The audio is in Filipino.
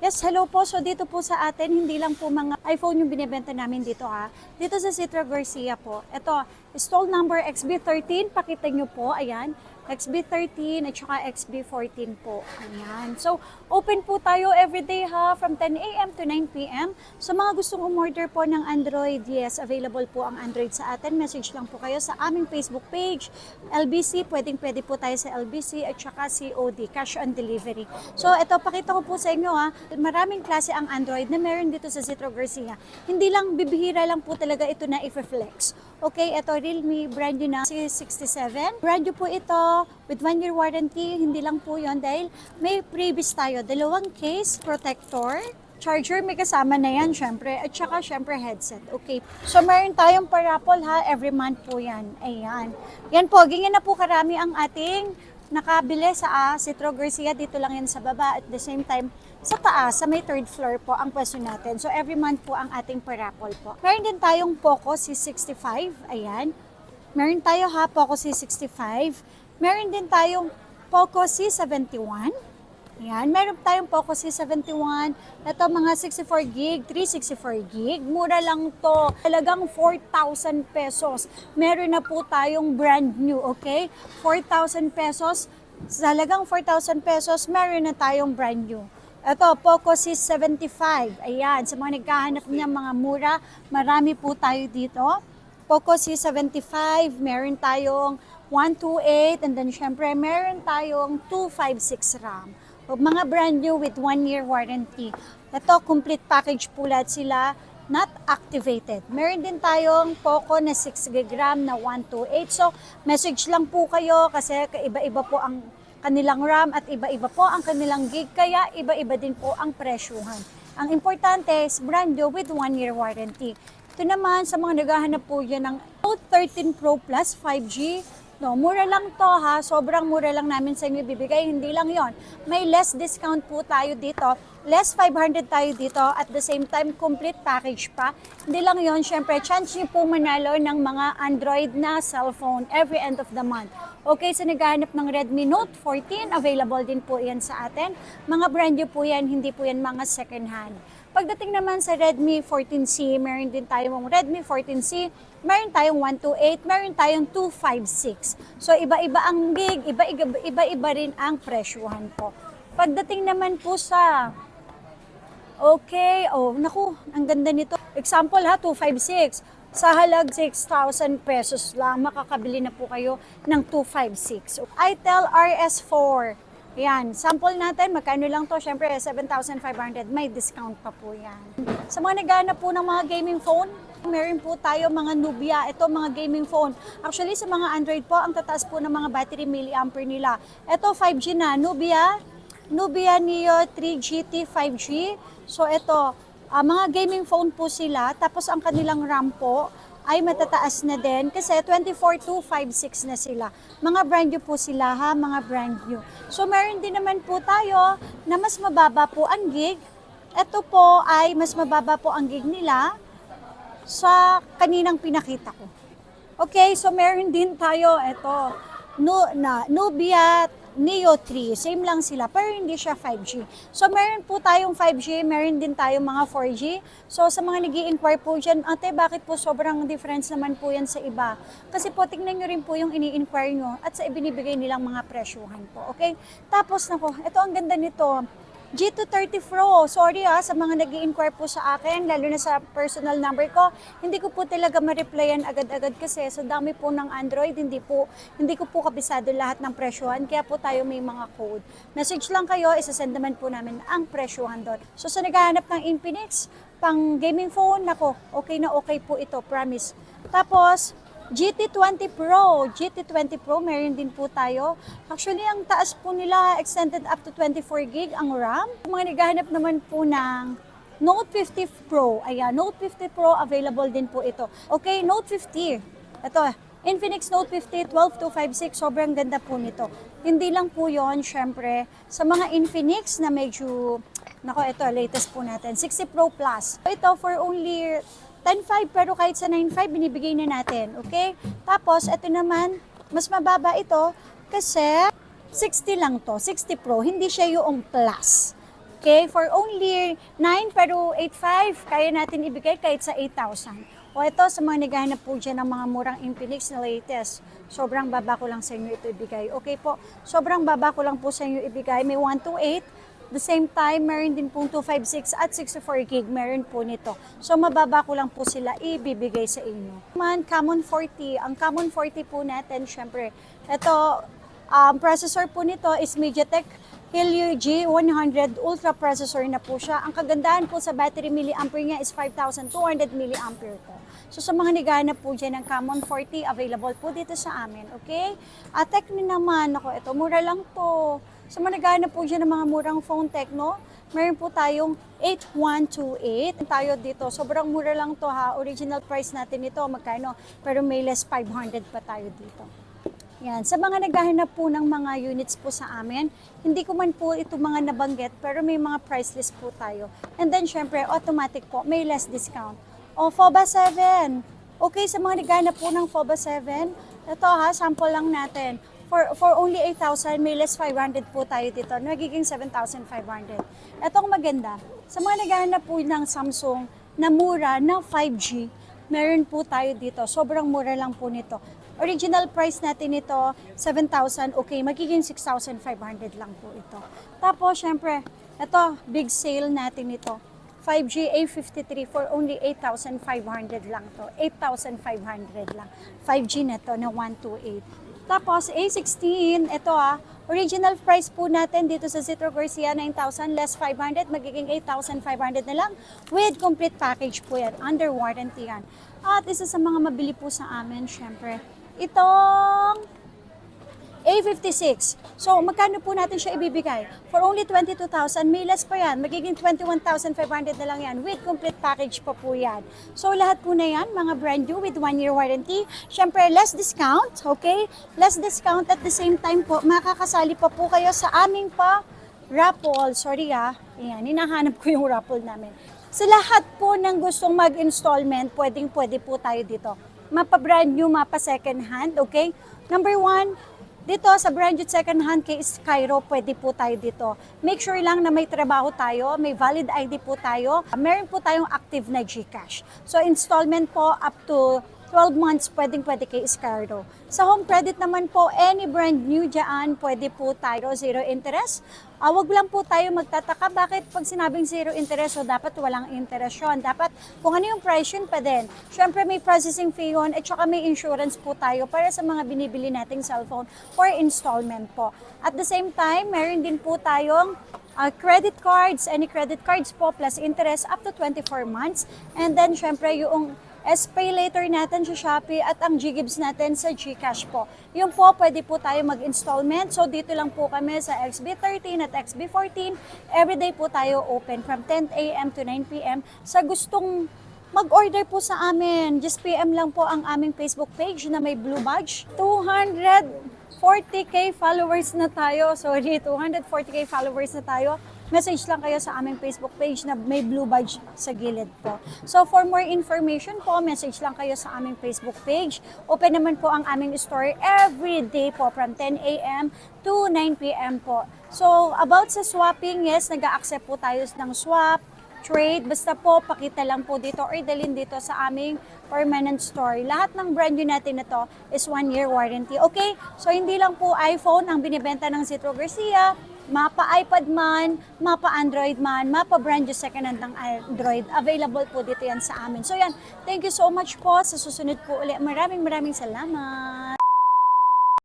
Yes, hello po. So dito po sa atin, hindi lang po mga iPhone yung binibenta namin dito ha. Dito sa Citra Garcia po. Ito, stall number XB13. Pakita nyo po, ayan. XB13 at saka XB14 po. Ayan. So, open po tayo everyday ha, from 10 a.m. to 9 p.m. So, mga gustong umorder po ng Android, yes, available po ang Android sa atin. Message lang po kayo sa aming Facebook page. LBC, pwede po tayo sa LBC at saka COD, cash on delivery. So, ito, pakita ko po sa inyo ha. Maraming klase ang Android na meron dito sa Citra Garcia. Hindi lang, bibihira lang po talaga ito na i-flex. Okay, ito Realme brand new na C67. Brand new po ito with 1 year warranty. Hindi lang po yon dahil may previous tayo. Dalawang case protector. Charger, may kasama na yan, syempre. At saka, syempre, headset. Okay. So, meron tayong parapol ha. Every month po yan. Ayan. Yan po, ganyan na po karami ang ating nakabili sa Citra Garcia. Dito lang yan sa baba. At the same time, sa taas, sa may third floor po ang pwesto natin. So, every month po ang ating parapol po. Meron din tayong Poco C65. Ayan. Meron tayo ha, Poco C65. Meron din tayong Poco C71. Ayan. Meron tayong Poco C71. Ito mga 64 gig, 364 gig. Mura lang to. Talagang 4,000 pesos. Meron na po tayong brand new, okay? 4,000 pesos. Talagang 4,000 pesos, meron na tayong brand new. Ito, Poco C75. Ayan, sa mga naghahanap niya mga mura, marami po tayo dito. Poco C75, meron tayong 128, and then syempre meron tayong 256 RAM. Mga brand new with 1 year warranty. Ito, complete package po lahat sila, not activated. Meron din tayong Poco na 6 GB RAM na 128. So, message lang po kayo kasi iba-iba po ang kanilang RAM at iba-iba po ang kanilang gig, kaya iba-iba din po ang presyuhan. Ang importante is brand new with 1 year warranty. Ito naman sa mga naghahanap po yan ng Note 13 Pro Plus 5G. No, mura lang to ha, sobrang mura lang namin sa inyo bibigay, hindi lang yon. May less discount po tayo dito, less 500 tayo dito, at the same time complete package pa. Hindi lang yon, syempre chance niyo po manalo ng mga Android na cellphone every end of the month. Okay, so naghahanap ng Redmi Note 14, available din po yan sa atin. Mga brand new po yan, hindi po yan mga second hand. Pagdating naman sa Redmi 14C, meron din tayong Redmi 14C, meron tayong 128, meron tayong 256. So iba-iba ang gig, iba-iba rin ang presyuhan po. Pagdating naman po sa, okay, naku, ang ganda nito. Example ha, 256. Sa halag 6,000 pesos lang, makakabili na po kayo ng 256. Itel RS4. Yan, sample natin, magkano lang to? Siyempre, 7,500, may discount pa po yan. Sa mga naghahanap po ng mga gaming phone, meron po tayo mga Nubia, ito mga gaming phone. Actually, sa mga Android po, ang tataas po ng mga battery milliampere nila. Ito, 5G na, Nubia Neo 3 GT 5G. So, ito, mga gaming phone po sila, tapos ang kanilang RAM po ay matataas na din kasi 24256 na sila. Mga brand new po sila ha, mga brand new. So meron din naman po tayo na mas mababa po ang gig. Ito po ay mas mababa po ang gig nila sa kaninang pinakita ko. Okay, so meron din tayo ito, Nubia Neo 3, same lang sila, pero hindi siya 5G. So, meron po tayong 5G, meron din tayong mga 4G. So, sa mga nag-i-inquire po dyan, ate, bakit po sobrang difference naman po yan sa iba? Kasi po, tingnan nyo rin po yung ini-inquire nyo at sa ibinibigay nilang mga presyuhan po, okay? Tapos, nako, ito ang ganda nito. G230 Pro, sorry sa mga nag-i-inquire po sa akin, lalo na sa personal number ko, hindi ko po talaga ma-replyan agad-agad kasi sa dami po ng Android, hindi ko po kabisado lahat ng presyuhan, kaya po tayo may mga code. Message lang kayo, isasend naman po namin ang presyuhan doon. So sa naghahanap ng Infinix, pang gaming phone, nako, okay na okay po ito, promise. Tapos, GT20 Pro, meron din po tayo. Actually, ang taas po nila, extended up to 24 gig ang RAM. Mga naghahanap naman po ng Note 50 Pro. Ayan, Note 50 Pro, available din po ito. Okay, Note 50. Ito, Infinix Note 50, 12256, sobrang ganda po nito. Hindi lang po yon, syempre, sa mga Infinix na medyo, ito, latest po natin, 60 Pro Plus. Ito, for only 10.5 pero kahit sa 9.5 binibigay na natin, okay? Tapos, ito naman, mas mababa ito kasi 60 lang to, 60 Pro, hindi siya yung Plus. Okay, for only 9 pero 8.5, kaya natin ibigay kahit sa 8,000. O ito, sa mga naghahanap po dyan ng mga murang Infinix na latest, sobrang baba ko lang sa inyo ito ibigay. Okay po, sobrang baba ko lang po sa inyo ibigay. May 128, the same time, meron din pong 256 at 64 gig, meron po nito. So, mababa ko lang po sila ibibigay sa inyo. Man, Common 40, ang Common 40 po natin, syempre, ito, processor po nito is MediaTek Helio G100 Ultra processor na po siya. Ang kagandahan po sa battery milliampere niya is 5,200 milliampere po. So sa mga naghahanap po dyan ng Common 40, available po dito sa amin, okay? At Tecno naman, ako, ito, mura lang to. Sa mga naghahanap po dyan ng mga murang phone Tecno, meron po tayong 8128 tayo dito. Sobrang mura lang to ha. Original price natin ito, magkano? Pero may less 500 pa tayo dito. Yan. Sa mga naghahanap po ng mga units po sa amin, hindi ko man po ito mga nabanggit, pero may mga price list po tayo. And then, syempre, automatic po, may less discount. O, FOBA 7. Okay, sa mga naghahanap po ng FOBA 7, ito ha, sample lang natin. For only 8,000, may less 500 po tayo dito. Nagiging 7,500. Itong maganda, sa mga naghahanap po ng Samsung na mura na 5G, meron po tayo dito. Sobrang mura lang po nito. Original price natin ito, 7,000, okay, magiging 6,500 lang po ito. Tapos, syempre, ito, big sale natin ito. 5G A53 for only 8,500 lang to. 8,500 lang. 5G na to na 128. Tapos, A16, ito original price po natin dito sa Citro Garcia, 9,000 less 500, magiging 8,500 na lang with complete package po yan, under warranty yan. At isa sa mga mabili po sa amin, syempre, itong A56. So, magkano po natin siya ibibigay? For only 22,000, may less pa yan. Magiging 21,500 na lang yan with complete package pa po yan. So, lahat po na yan, mga brand new with 1-year warranty. Siyempre, less discount, okay? Less discount at the same time po, makakasali pa po kayo sa aming raffle. Sorry Ayan, hinahanap ko yung raffle namin. Sa lahat po ng gustong mag-installment, pwede po tayo dito. Mapa brand new, mapa second hand, okay? Number 1, dito sa brand new second hand kay Skyro, pwede po tayo dito. Make sure lang na may trabaho tayo, may valid ID po tayo. Meron po tayong active na GCash. So installment po up to 12 months, pwede kay Skyro. Sa home credit naman po, any brand new dyan, pwede po tayo, zero interest. Wag lang po tayo magtataka, bakit pag sinabing zero interest, so dapat walang interest yun. Dapat kung ano yung price yun pa din. Siyempre may processing fee yun, at saka may insurance po tayo para sa mga binibili nating cellphone for installment po. At the same time, meron din po tayong credit cards, any credit cards po plus interest up to 24 months. And then syempre yung SPay later natin sa Shopee at ang GGibs natin sa GCash po. Yung po, pwede po tayo mag-installment. So dito lang po kami sa XB13 at XB14. Everyday po tayo open from 10 a.m. to 9 p.m. Sa gustong mag-order po sa amin, just PM lang po ang aming Facebook page na may blue badge. 240k followers na tayo. Sorry, 240k followers na tayo. Message lang kayo sa aming Facebook page na may blue badge sa gilid po. So for more information po, message lang kayo sa aming Facebook page. Open naman po ang aming store every day po from 10 a.m. to 9 p.m. po. So about sa swapping, yes, nag-a-accept po tayo ng swap, trade, basta po pakita lang po dito or dalhin dito sa aming permanent store. Lahat ng brand new natin na to is 1-year warranty. Okay? So hindi lang po iPhone ang binibenta ng Citro Garcia, mapa iPad man, mapa Android man, mapa brand new second hand ng Android. Available po dito yan sa amin. So yan, thank you so much po. Sa susunod po ulit. Maraming salamat.